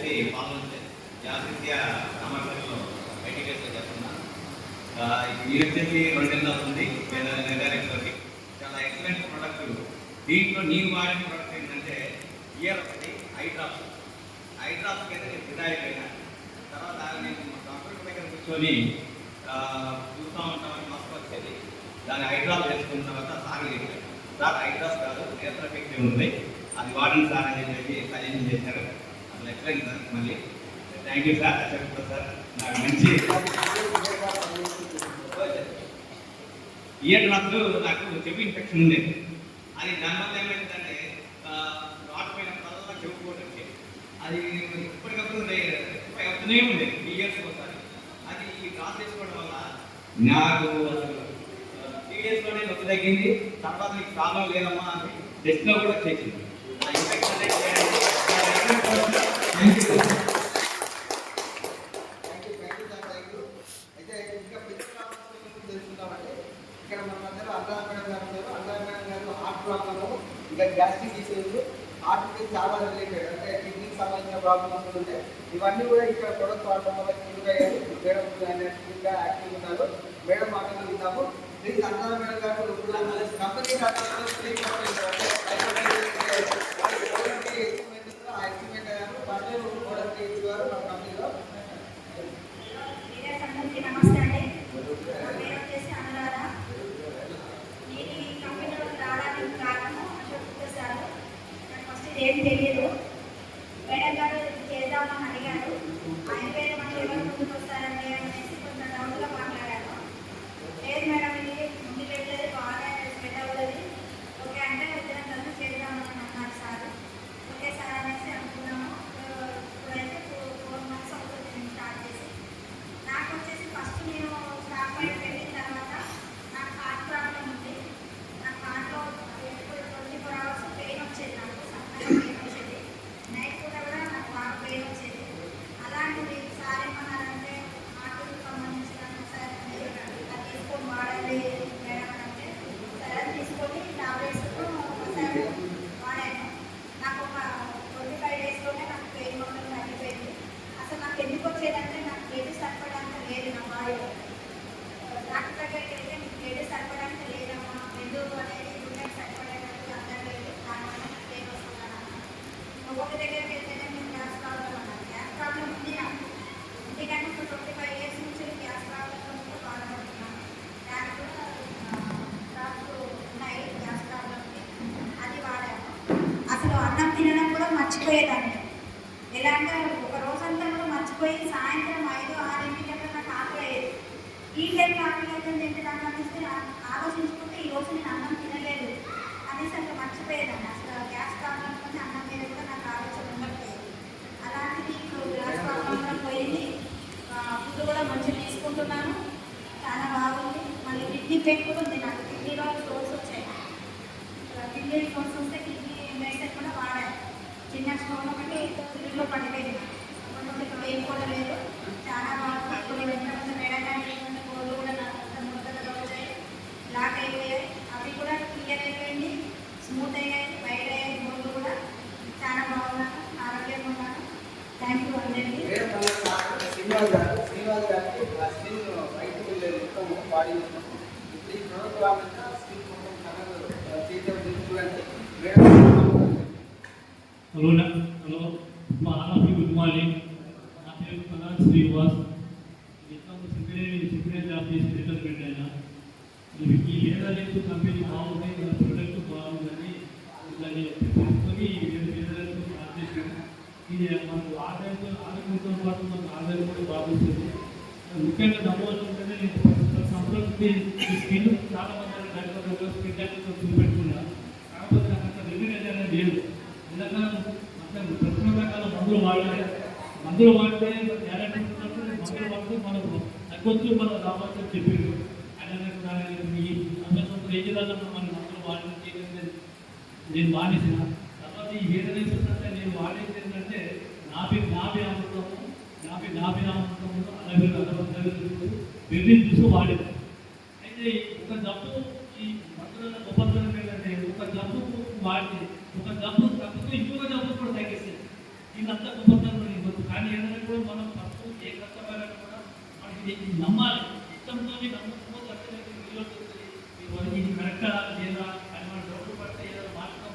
చెప్పి పాల్గొంటే జాతీయ రామకృష్ణలో ఐటీకేస్లో చెప్తున్నా. ఇది వచ్చేసి 2 నెలలు అవుతుంది నెలకి. చాలా ఎక్సలెంట్ ప్రోడక్ట్. దీంట్లో నేను వాడిన ప్రోడక్ట్ ఏంటంటే ఇయర్ ఒకటి ఐ డ్రాప్స్ కింద నేను ఫిదా అయిపోయినా. తర్వాత నేను కంప్యూటర్ దగ్గర కూర్చొని చూస్తూ ఉంటామని మస్తు వచ్చేది. దాన్ని ఐ డ్రాప్ చేసుకున్న తర్వాత సార్ ఐ డ్రాప్ కాదు నేత్ర ఎఫెక్టివ్ ఉంది, అది వాడండి సార్ అని చెప్పి సజెషన్ చేశారు. అది ఎక్సలెంట్ సార్. మళ్ళీ థ్యాంక్ యూ సార్. చెప్తా సార్ నాకు మంచి ఇయర్ డ్రాప్స్ నాకు చెవి ఇన్ఫెక్షన్ ఉండేది. అది దానివల్ల ఏమైందంటే రాట్ పైన కళ్ళ చెప్పుకోవడం వచ్చేది. అది ఇప్పటికప్పుడు అవుతూనే ఉండేది ఇయర్స్ ఒకసారి. అది ఈ డ్రాప్ చేసుకోవడం వల్ల నాకు 3 డేస్లోనే నొప్పి తగ్గింది. తర్వాత నీకు ప్రాబ్లం లేదమ్మా అని టెస్ట్లో కూడా చేసింది. ఇక్కడ మన మధ్యలో అన్నారాయణ గారు ఉన్నారు. అన్నారాయణ గారు హార్ట్ ప్రాబ్లము, ఇంకా గ్యాస్ట్రిక్ డిసీజ్, హార్ట్కి చాలా రిలేటెడ్, అంటే కిడ్నీకి సంబంధించిన ప్రాబ్లమ్స్ ఉంటాయి. ఇవన్నీ కూడా ఇక్కడ ప్రొడక్ట్ వాడటం వల్ల క్యూర్ అయ్యారు. మేడం ఇంకా యాక్టివ్ ఉన్నారు. మేడం మాటలు విన్నాము. ప్లీజ్ అన్నారాయణ గారు కంపెనీ ఎస్టిమేట్ అయ్యారు. పర్లేదు ప్రోడక్ట్ ఇచ్చేవారు మన కంపెనీలో. నమస్తే అండి. నా పేరు వచ్చేసి అనురాధ. నేను ఈ కంపెనీలోకి రావడానికి కారణం అశోక్ సార్. నాకు ఫస్ట్ ఏం తెలియదు. మేడం గారు చేద్దామని అడిగారు. ఆయన పేరు మనకి ఎవరు ముందుకు వస్తారండి అనేసి కొంచెం డౌట్గా మాట్లాడాను. లేదు మేడం ఇది ముందు పెట్టేది బాగా స్ప్రెడ్ అవుతుంది, ఓకే అంటే ఇద్దరం కలిసి చేద్దామని అన్నారు సార్. ఓకే సార్ అనేసి అనుకున్నాము. ఇప్పుడైతే 4 months అవుతుంది నేను స్టార్ట్ చేసి. నాకు వచ్చేసి ఫస్ట్ నేను స్టాక్ పైన పెట్టిన తర్వాత నాకు హార్ట్ ప్రాబ్లం ఉంది. నాకు హార్ట్లో ఎప్పుడు 24 hours పెయిన్ వచ్చేది. నాకు సన్నగా పెయిన్ వచ్చేది. నైట్ పూట కూడా నాకు బాగా పెయిన్ వచ్చేది. అలాంటిది సార్ ఏమన్నారంటే హార్ట్కి సంబంధించిన సార్ అది తీసుకొని వాడాలి మేడం అంటే సరే అది తీసుకొని టాబ్లెట్స్ ఒకసారి వాడాను. నాకు ఒక 25 daysలోనే నాకు పెయిన్ మొత్తం తగ్గిపోయింది. అసలు నాకు ఎందుకు వచ్చేదంటే నాకు బ్లడ్ సరిపడానికి లేదు నా బాడీలో. డాక్టర్ దగ్గరికి వెళ్తే మీకు బ్లడ్ సరిపడానికి లేదమ్మా, బ్లడ్ అనేది గుండెకి సరిపడేటట్టు అందరూ లేదు, దానివల్ల నాకు పెయిన్ వస్తున్నాను. ఒక్కొక్క దగ్గరికి వెళ్తేనే మీకు గ్యాస్ ప్రాబ్లం అన్నారు. గ్యాస్ ప్రాబ్లం ఉంది నాకు. ఎందుకంటే ఇప్పుడు 25 years నుంచి గ్యాస్ ప్రాబ్లంతో కూడా బాధపడుతున్నాను. దానికి కూడా డ్రాప్స్ ఉన్నాయి గ్యాస్ ప్రాబ్లంకి, అది వాడాను. అసలు అన్నం తినడం కూడా మర్చిపోయేదాన్ని. ఎలా అంటే ఒక రోజంతా కూడా మర్చిపోయి సాయంత్రం 5-6 అక్కడ నాకు ఆకలి అయ్యేది. ఈ టైంలో ఆకలి అవుతుంది ఏంటి నాకు అనిపిస్తే ఆలోచించుకుంటే ఈ రోజు నేను అన్నం తినలేదు అనేసి అక్కడ మర్చిపోయేదాన్ని. అసలు గ్యాస్ ప్రాబ్లంతో అన్నం మీద కూడా నాకు ఆలోచన ఉండట్లేదు. అలాంటిది ఇప్పుడు గ్యాస్ ప్రాబ్లంలో పోయింది. ఫుడ్ కూడా మంచిగా తీసుకుంటున్నాను, చాలా బాగుంది. మళ్ళీ కిడ్నీ పెయిన్ కూడా ఉంది నాకు. కిడ్నీలో స్టోన్స్ వచ్చాయి. కిడ్నీ స్టోన్స్ వస్తే కిడ్నీ మెడిసిన్ కూడా వాడాను. చిన్న స్టోన్ ఒకటి ఫ్రిడ్జ్లో పడిపోయింది. కొంచెం పెయిన్ కూడా లేదు, చాలా బాగుంది. ఇప్పుడు ఎంతమంది మేడం గారి గోళ్ళు కూడా నాకు ముద్దలుగా వచ్చాయి, బ్లాక్ అయిపోయాయి. అవి కూడా క్లియర్ అయిపోయింది, స్మూత్ అయ్యాయి, వైడ్ అయ్యాయి. గోళ్ళు కూడా చాలా బాగున్నాను, ఆరోగ్యంగా ఉన్నాను. థ్యాంక్ యూ అందరికీ. శ్రీనివాస్ గారికి స్కిన్ బయటకు వెళ్ళేది మొత్తం బాడీ మొత్తం. ఇప్పుడు ఈ ప్రోడక్ట్ వాడినా స్కిన్ మొత్తం కలర్ చేతి చూడండి. Hello all good morning. నా పేరు ప్రధాన్ శ్రీనివాస్. సిగ్నల్ జాబ్ చేసి రిటర్న్ పెట్టాను. ఈ వేదాలతో కంపెనీ బాగుంది, ప్రొడక్ట్ బాగుందని ఇలాగే తెలుసుకొని వేదాలతో స్టార్ట్ చేశాను. ఇది మనకు ఆరోగ్యంతో పాటు మనకు ఆదాయం కూడా బాగుంటుంది. ముఖ్యంగా నమోదు ఉంటేనే నేను సంవత్సరం ఈ స్కిన్ చాలా మంది డాక్టర్ స్కిన్ డాక్టర్తో చూపెట్టుకున్నాను. కాకపోతే నాకు అంత రెగ్యులేట్ అనేది లేదు. ఎందుకంటే అంటే ప్రతి రకాల మందులు వాడాలి. మందులు వాడితే గ్యారెంటీ ఉన్నప్పుడు మందులు వాడితే మనకు తగ్గొచ్చు, మనం రావచ్చు అని చెప్పిండు. ఆయన మీ అందరి ఏజ్లలో మన మందులు వాడితే నేను మానేసిన తర్వాత ఈ వేదనేషన్ అంటే నేను వాడేది ఏంటంటే నాభి అమృతము అలాగే బెర్రీ జ్యూస్ వాడేది. అయితే ఒక జబ్బు ఈ మందులలో గొప్పతనం ఏంటంటే ఒక జబ్బు వాడితే ఒక జబ్బు తగ్గుతూ ఇంకొక జబ్బు కూడా తగ్గిస్తుంది. ఇదంతా గొప్పతనం చేసుకోవచ్చు. కానీ ఏదైనా కూడా మనం ఫస్ట్ ఏ కష్టమైనా కూడా మనకి ఇది నమ్మాలి. ఇష్టంతో నమ్మకపోతే అట్లనే వీళ్ళు ఇది కరెక్టా లేదా అని మనం డౌట్ పడితే ఏదో మార్చుకో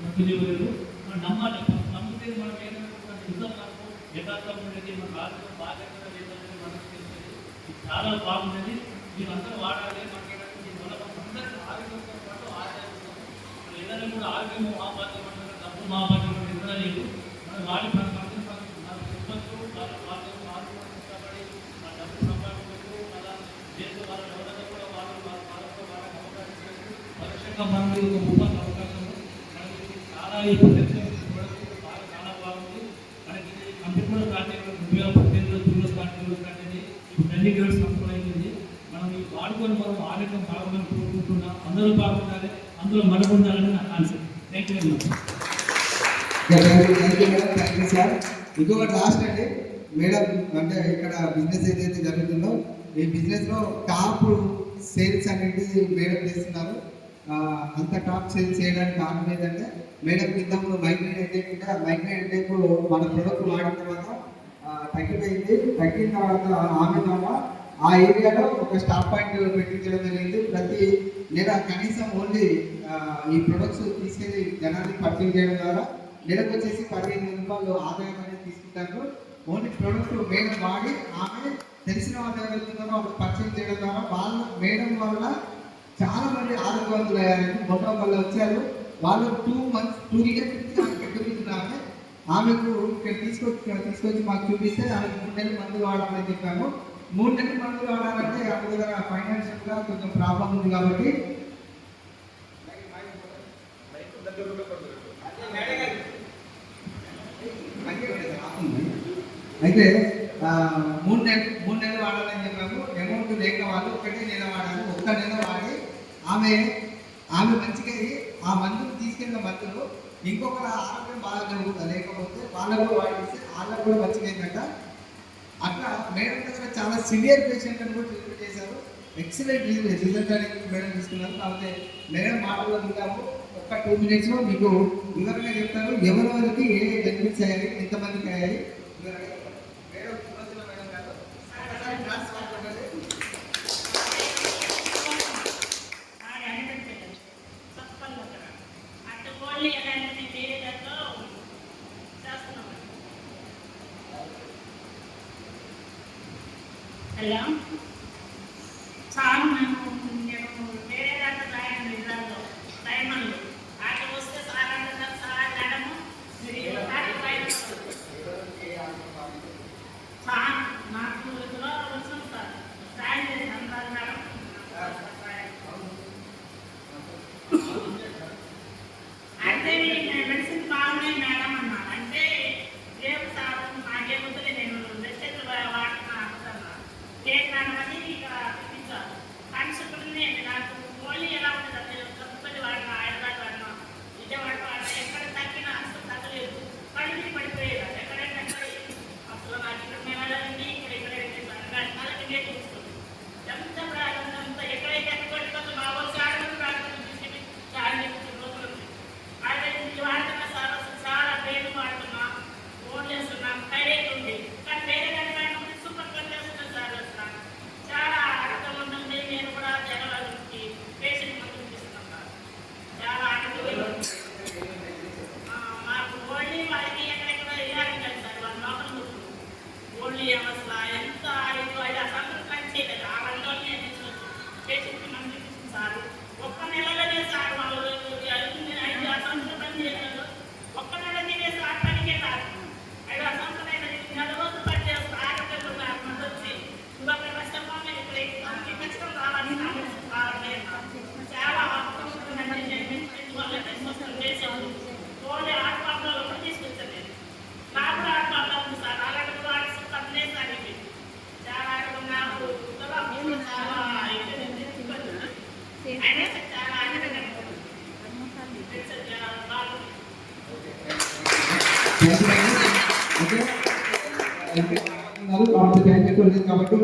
మనకి ఎవరు మనం నమ్మాలి. నమ్మితే మనం ఏదైనా కూడా నిజం నాకు యథార్థం ఉండేది మన రాష్ట్రం బాధ్యత లేదని మనకు తెలిసేది. ఇది చాలా బాగుండేది. మీరు అందరూ వాడాలి. మనకి మన అందరికీ ఆరోగ్యంతో పాటు ఆదాయం ఏదైనా కూడా ఆరోగ్యం మహాభాగ్యం అంటే డబ్బు మహాభాగ్యం అంటే ఎదురా లేదు. మనం వాడి మన మనకు చెప్పచ్చు వాళ్ళ ఆరోగ్యం కష్టపడి ఆ డబ్బు సంపాదించు అలా చేసే వాళ్ళ ఎవరైనా కూడా వాళ్ళకు వాళ్ళకి అవకాశం ఇవ్వచ్చు. పరోక్షంగా మనకి ఒక ఉపాధి అవకాశం మనకి చాలా ఈ ప్రదర్శన బాగా చాలా బాగుంది. మనకి కంప్యూటర్ స్టార్ట్ అయ్యి 2018లో జూన్లో స్టార్ట్ అయింది. ఇప్పుడు 10 ఇయర్స్ కంప్లీట్ అయింది. మనం ఈ వాడుకొని మనం ఆరోగ్యం బాగుందని కోరుకుంటున్నాం. అందరూ బాగుండాలి, అందులో మనం ఉండాలని నా concept. Thank you very much. Thank you sir. ఇంకొకటి లాస్ట్ అండి మేడం, అంటే ఇక్కడ బిజినెస్ ఏదైతే జరుగుతుందో ఈ బిజినెస్లో టాప్ సేల్స్ అనేది మేడం చేస్తున్నారు. అంత టాప్ సేల్స్ చేయడానికి కారణం ఏంటంటే మేడం కింద మైగ్రేన్ హెడేక్ ఉంటే ఆ మైగ్రేన్ హెడేక్ మన ప్రొడక్ట్ వాడిన తర్వాత తగ్గిపోయింది. తగ్గిన తర్వాత ఆమె ద్వారా ఆ ఏరియాలో ఒక స్టాప్ పాయింట్ పెట్టించడం జరిగింది. ప్రతి లేదా కనీసం ఓన్లీ ఈ ప్రొడక్ట్స్ తీసుకెళ్ళి జనానికి పర్చేజ్ చేయడం ద్వారా నెలకు వచ్చేసి 15,000 రూపాయలు ఆదాయం అనేది తీసుకుంటారు. ఓన్లీ ప్రొడక్ట్ మేడం వాడి ఆమె తెలిసిన వాళ్ళ దగ్గర వెళ్తున్నారో అప్పుడు పర్చేజ్ చేయడం ద్వారా వాళ్ళ మేడం వల్ల చాలా మంది ఆరోగ్యవంతులు అయ్యారని మొన్న వాళ్ళు వచ్చారు. వాళ్ళు 2 ఇయర్స్ పెట్టుకుంటున్నామే. ఆమెకు ఇక్కడ తీసుకొచ్చి మాకు చూపిస్తే ఆమెకు 3 నెలలు మందులు వాడాలని చెప్పాము. 3 నెలలు మందులు వాడాలంటే ఆమె దగ్గర ఫైనాన్షియల్గా కొంచెం ప్రాబ్లం ఉంది కాబట్టి అయితే 3 నెలలు వాడాలని చెప్పాము. అమౌంట్ లేక వాళ్ళు 1 నెల వాడాలి. 1 నెల వాడి ఆమె మంచిగా ఆ మందులు తీసుకెళ్ళిన మందులు ఇంకొకరు ఆరోగ్యం బాగా లేకపోతే వాళ్ళకు వాడిస్తే వాళ్ళకు కూడా మంచిగా అయిందంట. అట్లా మేడం దగ్గర చాలా సివియర్ పేషెంట్ అని కూడా ట్రీట్మెంట్ చేశారు. ఎక్సలెంట్ రిజల్ట్ అనేది మేడం తీసుకున్నారు. కాబట్టి మేడం మాటల్లో ఉంటాము. ఒక్క 2 మినిట్స్లో మీకు వివరంగా చెప్తారు ఎవరెవరికి ఏ బెనిఫిట్స్ అయ్యాయి, ఎంతమందికి అయ్యాయి. మేడం సుభద్ర మేడం గారు హలో చాలా నేను వేరే దాంట్లో రాయను నిజాల్లో డైమండ్లు అక్కడ వస్తే సార్ అంటున్నారు సార్ మేడము మీరు సార్ నాకు ఇందులో వచ్చింది సార్ సాయం చేసి అన్నారు మేడం. అంటే మెడిసిన్ బాగున్నాయి మేడం అన్నారు. అంటే రేపు సార్ నాకేముంది నేను మెడిసిన్ వాడుతున్నా అనుకున్నా కేక్ నానమని ఇక్కడ చూపించారు. కానీ చెప్పండి నాకు ఓన్లీ ఎలా ఉంటుంది తప్పని వాడిన హైదరాబాద్ వాడిన విజయవాడ వాడిన ఎక్కడ తగ్గినా అసలు తగ్గలేదు. కళ్ళు పడిపోయేది ఎక్కడైనా అసలు నాకు ఇక్కడ మేళాలండి ఇక్కడ అలాగే నేను చూస్తుంది ఎంత ప్రారంభంతో ఎక్కడైతే ఎక్కడిపోతుందో మా వాళ్ళు చాలా ప్రారంభం తీసుకెళ్ళి చాలా రోజులు అదే వాడుతున్నా సార్ అసలు చాలా పేరు వాడుతున్నా ఫోన్ చేస్తున్నా థైరాయిడ్ ఉంది కానీ వేరే దాని సూపర్ కట్ చేస్తున్నాను సార్ అసలు చాలా ఆనందం ఉంటుంది. నేను కూడా జనాలకి పేషెంట్ మందులు చూపిస్తున్నాను సార్. చాలా ఆనందం మాకు ఓన్లీ వాళ్ళకి ఎక్కడెక్కడ ఇలాగే సార్ వాళ్ళ లోపల నొప్పులు ఓన్లీ అసలు ఎంత ఐదు అసలు పని చేయలేదు. ఆ రంగంలో నేను పేషెంట్కి మందులు చూపిస్తుంది సార్. ఒక్క నెలలోనే సార్ వాళ్ళు 5 సంవత్సరాలు పని చేయలేదు. ఒక్క నెలలోనే సార్ పనికే రాదు. 5 సంవత్సరాలు నెల రోజులు పని చేస్తారు. ఆరోగ్యంలో మంది వచ్చి ఇంకొక కష్టంగా ఇక్కడ ఖచ్చితంగా రావాలి చాలా ఓన్లీ ఆటపాటలో కూడా తీసుకొచ్చాను నేను. నాకు కూడా ఆటపాటలో ఉంది సార్. అలాంటి కూడా పన్నే సార్ ఇవి చాలా ఆటలు నాకు చాలా అయినా చాలా ఆనందంగా కాబట్టి